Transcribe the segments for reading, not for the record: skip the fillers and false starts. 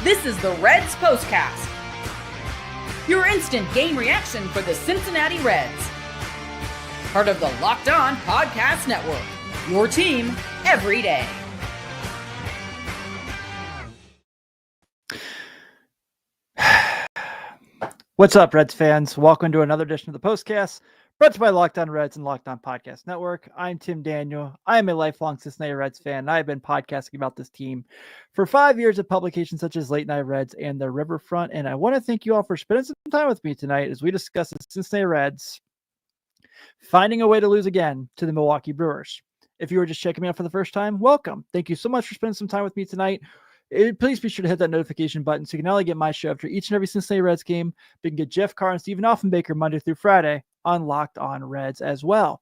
This is the Reds POSTCAST, your instant game reaction for the Cincinnati Reds. Part of the Locked On Podcast Network, your team every day. What's up, Reds fans? Welcome to another edition of the POSTCAST, brought to you by Locked On Reds and Locked On Podcast Network. I'm Tim Daniel. I am a lifelong Cincinnati Reds fan, and I have been podcasting about this team for 5 years of publications such as Late Night Reds and the Riverfront, and I want to thank you all for spending some time with me tonight as we discuss the Cincinnati Reds finding a way to lose again to the Milwaukee Brewers. If you were just checking me out for the first time, welcome. Thank you so much for spending some time with me tonight. Please be sure to hit that notification button so you can not only get my show after each and every Cincinnati Reds game, but you can get Jeff Carr and Stephen Offenbaker Monday through Friday on Locked On Reds as well.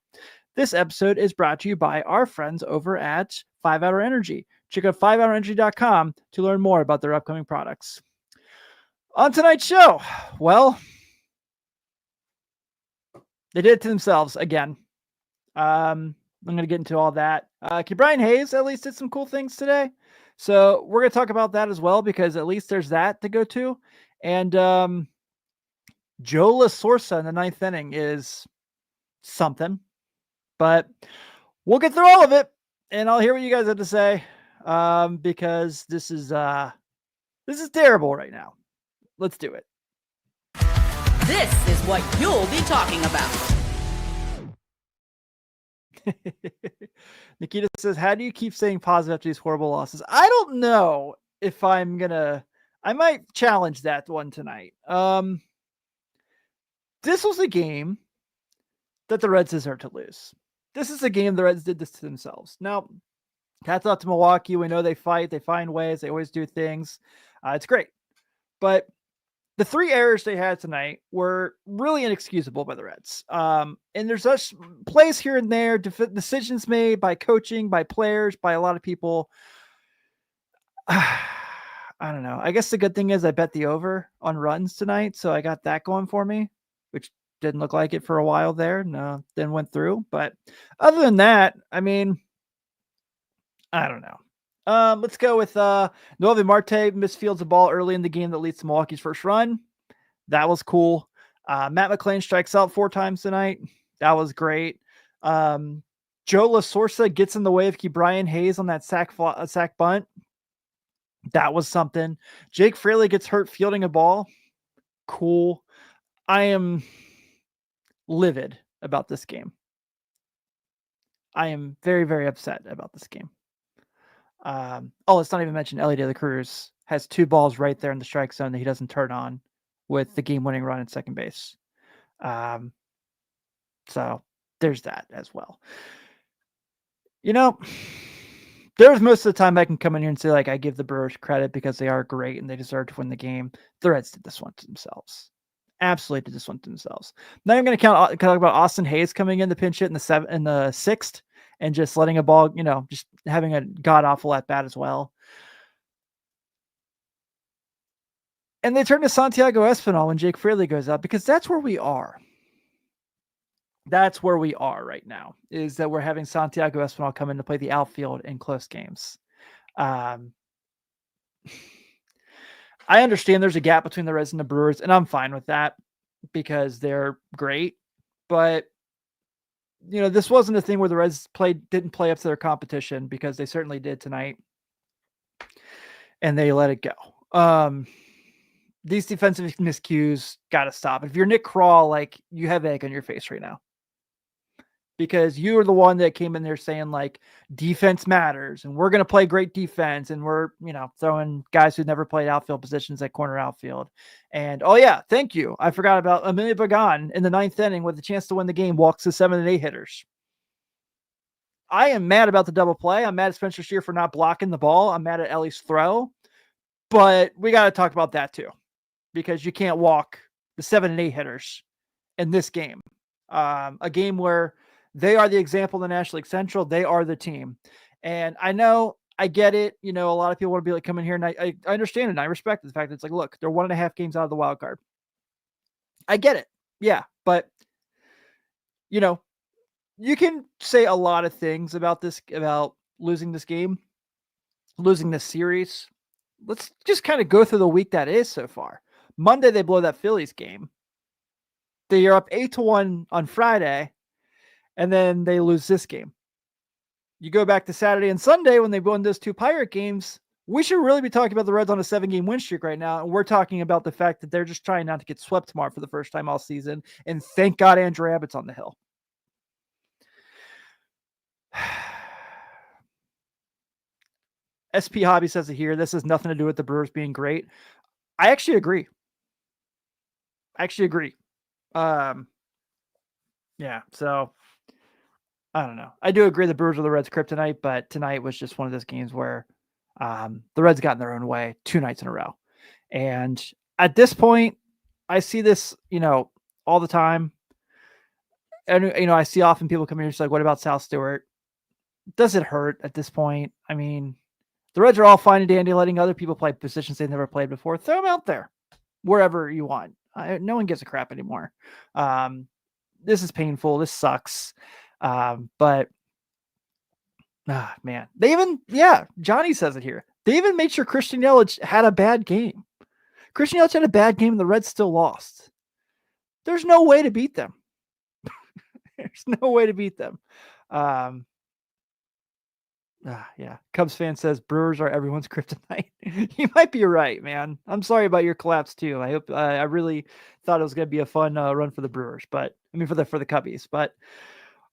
This episode is brought to you by our friends over at 5 Hour Energy. Check out 5hourenergy.com to learn more about their upcoming products. On tonight's show, well, they did it to themselves again. I'm going to get into all that. Brian Hayes at least did some cool things today. So we're going to talk about that as well, because at least there's that to go to. And Joe LaSorsa in the ninth inning is something. But we'll get through all of it, and I'll hear what you guys have to say, because this is terrible right now. Let's do it. This is what you'll be talking about. Nikita says, how do you keep saying positive after these horrible losses? I don't know if I might challenge that one tonight. This was a game that the Reds deserve to lose. This is a game the Reds did this to themselves. Now, hats off to Milwaukee. We know they fight, they find ways, they always do things. It's great. But the three errors they had tonight were really inexcusable by the Reds. And there's such plays here and there, decisions made by coaching, by players, by a lot of people. I don't know. I guess the good thing is I bet the over on runs tonight, so I got that going for me, which didn't look like it for a while there. No, then went through. But other than that, I mean, I don't know. Let's go with Noelvi Marte misfields a ball early in the game that leads to Milwaukee's first run. That was cool. Matt McClain strikes out 4 times tonight. That was great. Joe LaSorsa gets in the way of Brian Hayes on that sack bunt. That was something. Jake Fraley gets hurt fielding a ball. Cool. I am livid about this game. I am very, very upset about this game. Let's not even mention Ellie De La Cruz has 2 balls right there in the strike zone that he doesn't turn on with the game-winning run at second base. So there's that as well. You know, there's most of the time I can come in here and say, like, I give the Brewers credit because they are great and they deserve to win the game. The Reds did this one to themselves. Absolutely did this one to themselves. Now I'm going to talk about Austin Hayes coming in the pinch hit in the 6th. And just letting a ball, just having a god-awful at-bat as well. And they turn to Santiago Espinal when Jake Fraley goes out, because that's where we are. That's where we are right now, is that we're having Santiago Espinal come in to play the outfield in close games. I understand there's a gap between the Reds and the Brewers, and I'm fine with that because they're great. But this wasn't a thing where the Reds didn't play up to their competition, because they certainly did tonight, and they let it go. These defensive miscues got to stop. If you're Nick Krall, like, you have egg on your face right now, because you are the one that came in there saying, like, defense matters and we're going to play great defense, and we're, throwing guys who never played outfield positions at corner outfield. And, oh yeah, thank you. I forgot about Amelia Pagan in the 9th inning with a chance to win the game, walks the 7 and 8 hitters. I am mad about the double play. I'm mad at Spencer Steer for not blocking the ball. I'm mad at Ellie's throw, but we got to talk about that too, because you can't walk the 7 and 8 hitters in this game. A game where they are the example in the National League Central. They are the team. And I know, I get it. A lot of people want to be like, come in here, and I understand it. And I respect the fact that it's like, look, they're 1.5 games out of the wild card. I get it. Yeah. But, you can say a lot of things about losing this game, losing this series, let's just kind of go through the week that is so far. Monday, they blow that Phillies game. They are up 8-1 on Friday, and then they lose this game. You go back to Saturday and Sunday when they won those 2 Pirate games. We should really be talking about the Reds on a 7-game win streak right now. And we're talking about the fact that they're just trying not to get swept tomorrow for the first time all season. And thank God Andrew Abbott's on the hill. SP Hobby says it here. This has nothing to do with the Brewers being great. I actually agree. Yeah, so I don't know. I do agree the Brewers are the Reds' kryptonite, but tonight was just one of those games where the Reds got in their own way 2 nights in a row. And at this point, I see this, all the time. And, I see often people come here and just like, what about Sal Stewart? Does it hurt at this point? I mean, the Reds are all fine and dandy letting other people play positions they've never played before. Throw them out there wherever you want. No one gives a crap anymore. This is painful. This sucks. But man, Johnny says it here. They even made sure Christian Yelich had a bad game. Christian Yelich had a bad game and the Reds still lost. There's no way to beat them. There's no way to beat them. Yeah. Cubs fan says Brewers are everyone's kryptonite. You might be right, man. I'm sorry about your collapse too. I hope I really thought it was going to be a fun run for the Brewers, but I mean for the Cubbies. But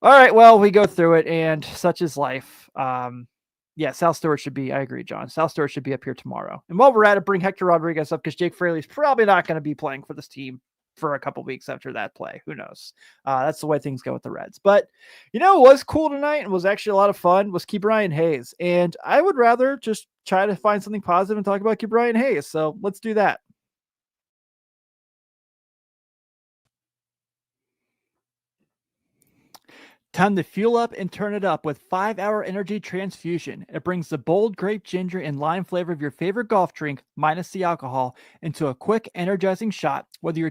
all right, well, we go through it, and such is life. Sal Stewart should be. I agree, John. Sal Stewart should be up here tomorrow. And while we're at it, bring Hector Rodriguez up because Jake Fraley's probably not going to be playing for this team for a couple weeks after that play. Who knows? That's the way things go with the Reds. But, it was cool tonight and was actually a lot of fun was Ke'Bryan Hayes. And I would rather just try to find something positive and talk about Ke'Bryan Hayes. So let's do that. Time to fuel up and turn it up with 5-Hour Energy Transfusion. It brings the bold grape, ginger, and lime flavor of your favorite golf drink, minus the alcohol, into a quick, energizing shot. Whether you're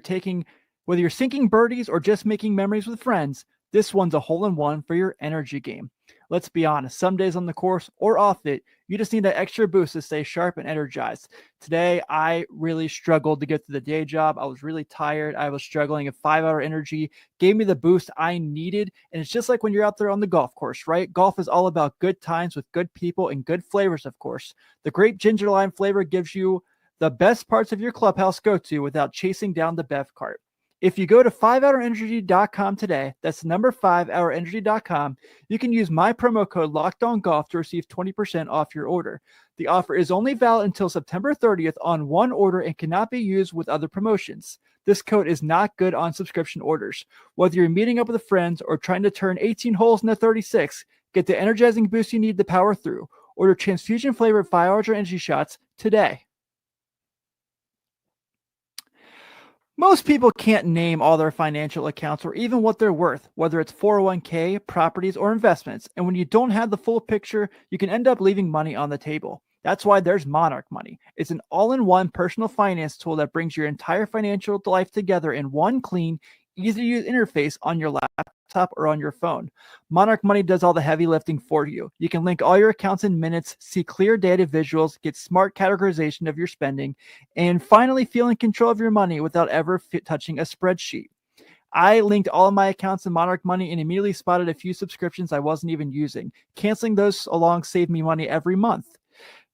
sinking birdies or just making memories with friends, this one's a hole-in-one for your energy game. Let's be honest, some days on the course or off it, you just need that extra boost to stay sharp and energized. Today, I really struggled to get to the day job. I was really tired. I was struggling. A 5-Hour Energy gave me the boost I needed. And it's just like when you're out there on the golf course, right? Golf is all about good times with good people and good flavors, of course. The grape ginger lime flavor gives you the best parts of your clubhouse go-to without chasing down the bev cart. If you go to 5hourenergy.com today, that's number 5hourenergy.com, you can use my promo code LOCKEDONGolf to receive 20% off your order. The offer is only valid until September 30th on one order and cannot be used with other promotions. This code is not good on subscription orders. Whether you're meeting up with friends or trying to turn 18 holes into 36, get the energizing boost you need to power through. Order transfusion-flavored 5-Hour Energy shots today. Most people can't name all their financial accounts or even what they're worth, whether it's 401k, properties, or investments. And when you don't have the full picture, you can end up leaving money on the table. That's why there's Monarch Money. It's an all-in-one personal finance tool that brings your entire financial life together in one clean, easy-to-use interface on your laptop or on your phone. Monarch Money does all the heavy lifting for you. You can link all your accounts in minutes, see clear data visuals, get smart categorization of your spending, and finally feel in control of your money without ever touching a spreadsheet. I linked all of my accounts in Monarch Money and immediately spotted a few subscriptions I wasn't even using. Canceling those along saved me money every month.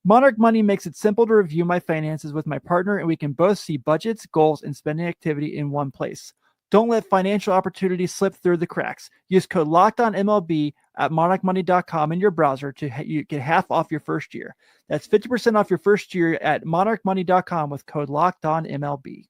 Monarch Money makes it simple to review my finances with my partner, and we can both see budgets, goals, and spending activity in one place. Don't let financial opportunities slip through the cracks. Use code LOCKEDONMLB at monarchmoney.com in your browser to get half off your first year. That's 50% off your first year at monarchmoney.com with code LOCKEDONMLB.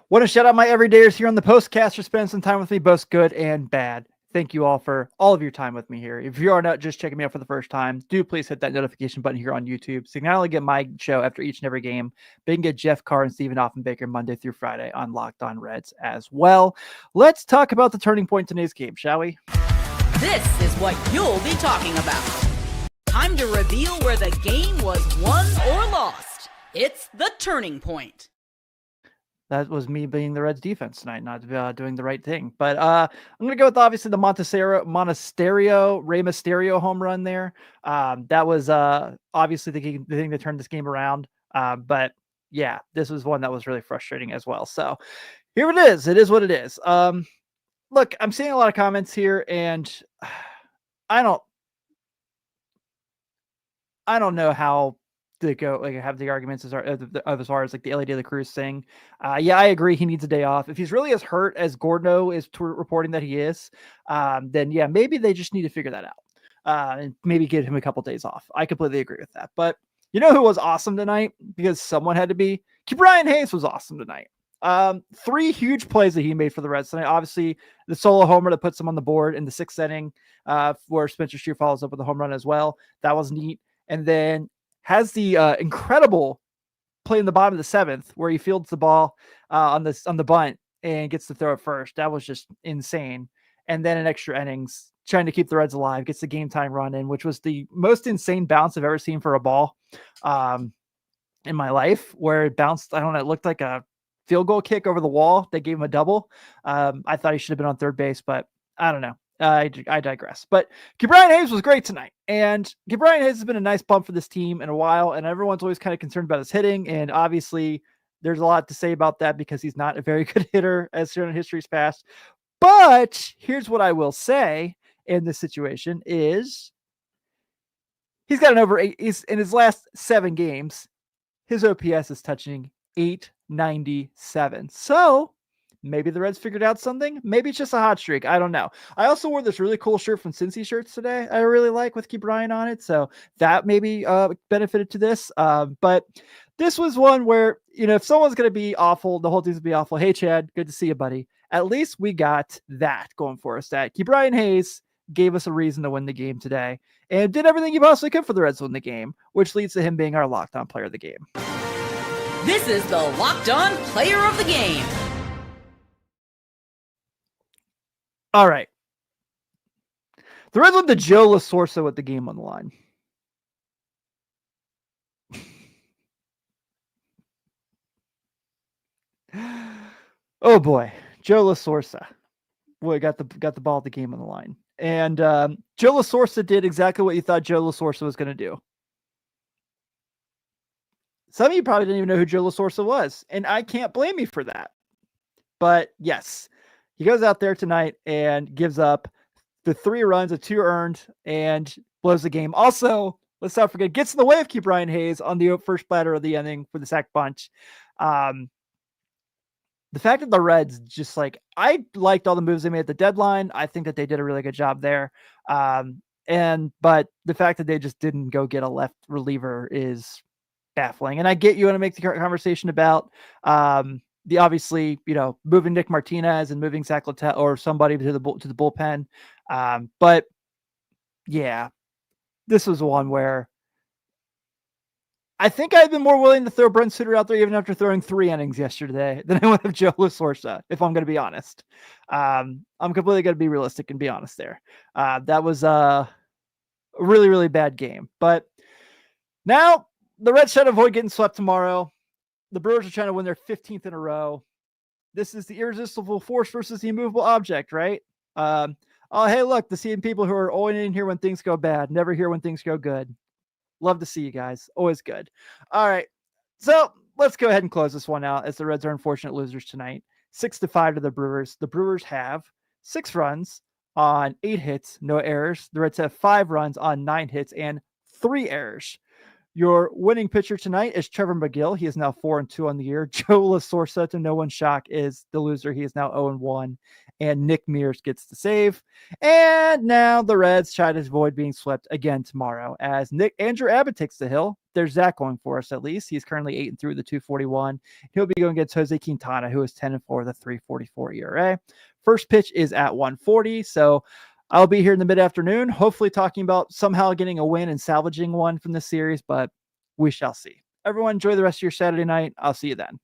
Want to shout out my everydayers here on the Postcast for spending some time with me, both good and bad. Thank you all for all of your time with me here. If you are not just checking me out for the first time, do please hit that notification button here on YouTube so you can not only get my show after each and every game, but you can get Jeff Carr and Stephen Offenbaker Monday through Friday on Locked On Reds as well. Let's talk about the turning point in today's game, shall we? This is what you'll be talking about. Time to reveal where the game was won or lost. It's the turning point. That was me being the Reds defense tonight, not doing the right thing. But I'm going to go with obviously the Rey Mysterio home run there. That was obviously the thing that turned this game around. But yeah, this was one that was really frustrating as well. So here it is. It is what it is. Look, I'm seeing a lot of comments here, and I don't know how to go have the arguments as far as like the LA De La Cruz thing. Yeah, I agree. He needs a day off. If he's really as hurt as Gordno is reporting that he is, then yeah, maybe they just need to figure that out and maybe give him a couple days off. I completely agree with that. But you know who was awesome tonight, because someone had to be? Brian Hayes was awesome tonight. 3 huge plays that he made for the Reds tonight. Obviously, the solo homer that puts him on the board in the 6th inning, where Spencer Steer follows up with a home run as well. That was neat. And then has the incredible play in the bottom of the 7th where he fields the ball on the bunt and gets to throw it first. That was just insane. And then in extra innings, trying to keep the Reds alive, gets the game time run in, which was the most insane bounce I've ever seen for a ball in my life, where it bounced. I don't know. It looked like a field goal kick over the wall. They gave him a double. I thought he should have been on third base, but I don't know. I digress. But Brian Hayes was great tonight. And Brian Hayes has been a nice bump for this team in a while. And everyone's always kind of concerned about his hitting. And obviously, there's a lot to say about that because he's not a very good hitter as shown in history's past. But here's what I will say in this situation is he's got an over 8. He's in his last 7 games. His OPS is touching 897. So maybe the Reds figured out something. Maybe it's just a hot streak. I don't know. I also wore this really cool shirt from Cincy Shirts today. I really like with Keep Ryan on it. So that maybe benefited to this. But this was one where, if someone's going to be awful, the whole team's going to be awful. Hey, Chad, good to see you, buddy. At least we got that going for us. That Keep Ryan Hayes gave us a reason to win the game today and did everything he possibly could for the Reds to win the game, which leads to him being our Locked On Player of the Game. This is the Locked On Player of the Game. All right. The Reds went to Joe LaSorsa with the game on the line. Oh boy, Joe LaSorsa. Boy, got the ball at the game on the line. And Joe LaSorsa did exactly what you thought Joe LaSorsa was going to do. Some of you probably didn't even know who Joe LaSorsa was, and I can't blame you for that. But yes, he goes out there tonight and gives up the 3 runs, a 2 earned, and blows the game. Also, let's not forget, gets in the way of Keep Ryan Hayes on the first batter of the inning for the sac bunch. The fact that the Reds just I liked all the moves they made at the deadline. I think that they did a really good job there. But the fact that they just didn't go get a left reliever is baffling. And I get you want to make the conversation about the obviously, moving Nick Martinez and moving Zach Littell or somebody to the bullpen. But yeah, this was one where I think I'd been more willing to throw Brent Suter out there even after throwing 3 innings yesterday than I would have Joe LaSorsa, if I'm going to be honest. I'm completely going to be realistic and be honest there. That was a really, really bad game. But now the Reds try to avoid getting swept tomorrow. The Brewers are trying to win their 15th in a row. This is the irresistible force versus the immovable object, right? Hey, look, the same people who are always in here when things go bad, never here when things go good. Love to see you guys. Always good. All right. So let's go ahead and close this one out as the Reds are unfortunate losers tonight. 6-5 to the Brewers. The Brewers have 6 runs on 8 hits, no errors. The Reds have 5 runs on 9 hits and 3 errors. Your winning pitcher tonight is Trevor McGill. He is now 4-2 on the year. Joe LaSorsa, to no one's shock, is the loser. He is now 0-1. And Nick Mears gets the save. And now the Reds try to avoid being swept again tomorrow as Andrew Abbott takes the hill. There's that going for us at least. He's currently 8-3 with the 241. He'll be going against Jose Quintana, who is 10-4 with a 3.44 ERA. First pitch is at 1:40. So I'll be here in the mid-afternoon, hopefully talking about somehow getting a win and salvaging one from this series, but we shall see. Everyone enjoy the rest of your Saturday night. I'll see you then.